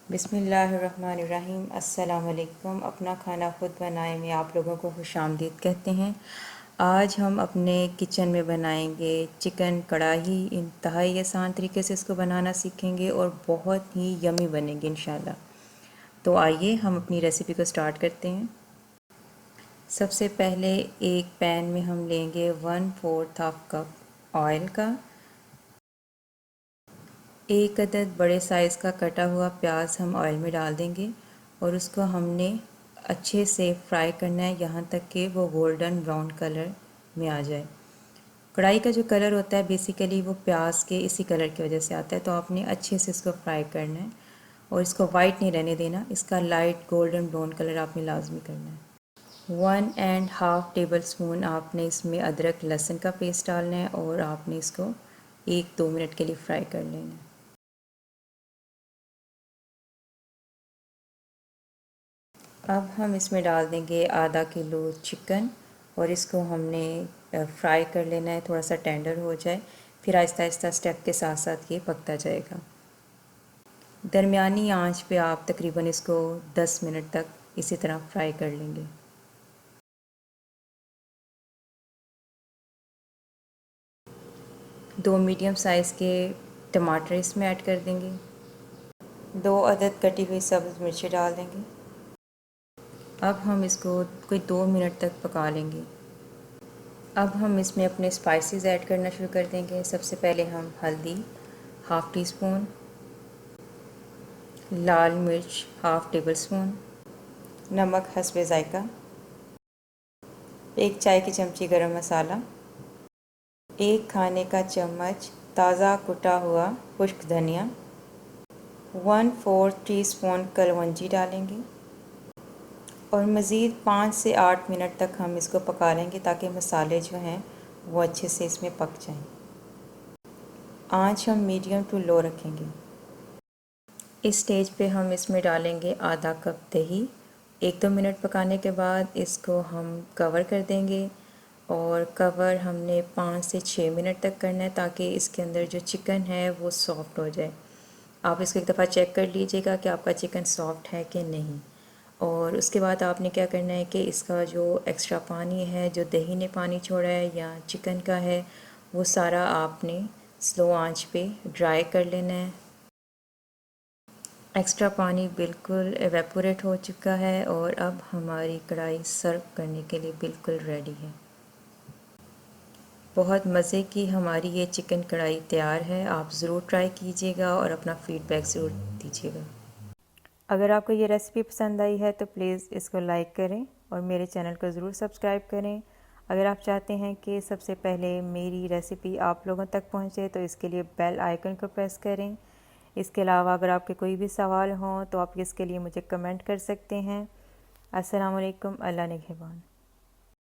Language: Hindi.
बिस्मिल्लाहिर्रहमानिर्रहीम। अस्सलाम वालेकुम। अपना खाना खुद बनाए में आप लोगों को खुशामदीद कहते हैं। आज हम अपने किचन में बनाएंगे चिकन कढ़ाई। इंतहाई आसान तरीके से इसको बनाना सीखेंगे और बहुत ही यमी बनेंगे इंशाल्लाह। तो आइए हम अपनी रेसिपी को स्टार्ट करते हैं। सबसे पहले एक पैन में हम लेंगे 1/4 कप ऑयल का। एक अदद बड़े साइज़ का कटा हुआ प्याज हम ऑयल में डाल देंगे और उसको हमने अच्छे से फ्राई करना है यहाँ तक कि वो गोल्डन ब्राउन कलर में आ जाए। कढ़ाई का जो कलर होता है बेसिकली वो प्याज के इसी कलर की वजह से आता है, तो आपने अच्छे से इसको फ्राई करना है और इसको वाइट नहीं रहने देना। इसका लाइट गोल्डन ब्राउन कलर आपने लाजमी करना है। 1.5 टेबल स्पून आपने इसमें अदरक लहसुन का पेस्ट डालना है और आपने इसको 1-2 मिनट के लिए फ्राई कर लेना है। अब हम इसमें डाल देंगे आधा किलो चिकन और इसको हमने फ्राई कर लेना है, थोड़ा सा टेंडर हो जाए, फिर आहिस्ता आहिस्ता स्टेप के साथ साथ ये पकता जाएगा। दरमियानी आंच पे आप तकरीबन इसको 10 मिनट तक इसी तरह फ्राई कर लेंगे। दो मीडियम साइज़ के टमाटर इसमें ऐड कर देंगे। 2 अदद कटी हुई सब्ज़ मिर्ची डाल देंगे। अब हम इसको कोई 2 मिनट तक पका लेंगे। अब हम इसमें अपने स्पाइसेस ऐड करना शुरू कर देंगे। सबसे पहले हम हल्दी हाफ़ टी स्पून, लाल मिर्च हाफ़ टेबल स्पून, नमक हस्बे ज़ायका, 1 चाय की चमची गरम मसाला, 1 खाने का चम्मच ताज़ा कुटा हुआ खुश्क धनिया, 1/4 टीस्पून कलौंजी डालेंगे और मज़ीद 5 से 8 मिनट तक हम इसको पका लेंगे ताकि मसाले जो हैं वो अच्छे से इसमें पक जाएं। आंच हम मीडियम टू लो रखेंगे। इस स्टेज पे हम इसमें डालेंगे आधा कप दही। 1-2 मिनट पकाने के बाद इसको हम कवर कर देंगे और कवर हमने 5 से 6 मिनट तक करना है ताकि इसके अंदर जो चिकन है वो सॉफ़्ट हो जाए। आप इसको एक दफ़ा चेक कर लीजिएगा कि आपका चिकन सॉफ़्ट है कि नहीं। और उसके बाद आपने क्या करना है कि इसका जो एक्स्ट्रा पानी है, जो दही ने पानी छोड़ा है या चिकन का है, वो सारा आपने स्लो आंच पे ड्राई कर लेना है। एक्स्ट्रा पानी बिल्कुल एवेपोरेट हो चुका है और अब हमारी कढ़ाई सर्व करने के लिए बिल्कुल रेडी है। बहुत मज़े की हमारी ये चिकन कढ़ाई तैयार है। आप ज़रूर ट्राई कीजिएगा और अपना फ़ीडबैक ज़रूर दीजिएगा। अगर आपको ये रेसिपी पसंद आई है तो प्लीज़ इसको लाइक करें और मेरे चैनल को ज़रूर सब्सक्राइब करें। अगर आप चाहते हैं कि सबसे पहले मेरी रेसिपी आप लोगों तक पहुंचे तो इसके लिए बेल आइकन को प्रेस करें। इसके अलावा अगर आपके कोई भी सवाल हों तो आप इसके लिए मुझे कमेंट कर सकते हैं। अस्सलाम वालेकुम। अल्लाह निगहबान।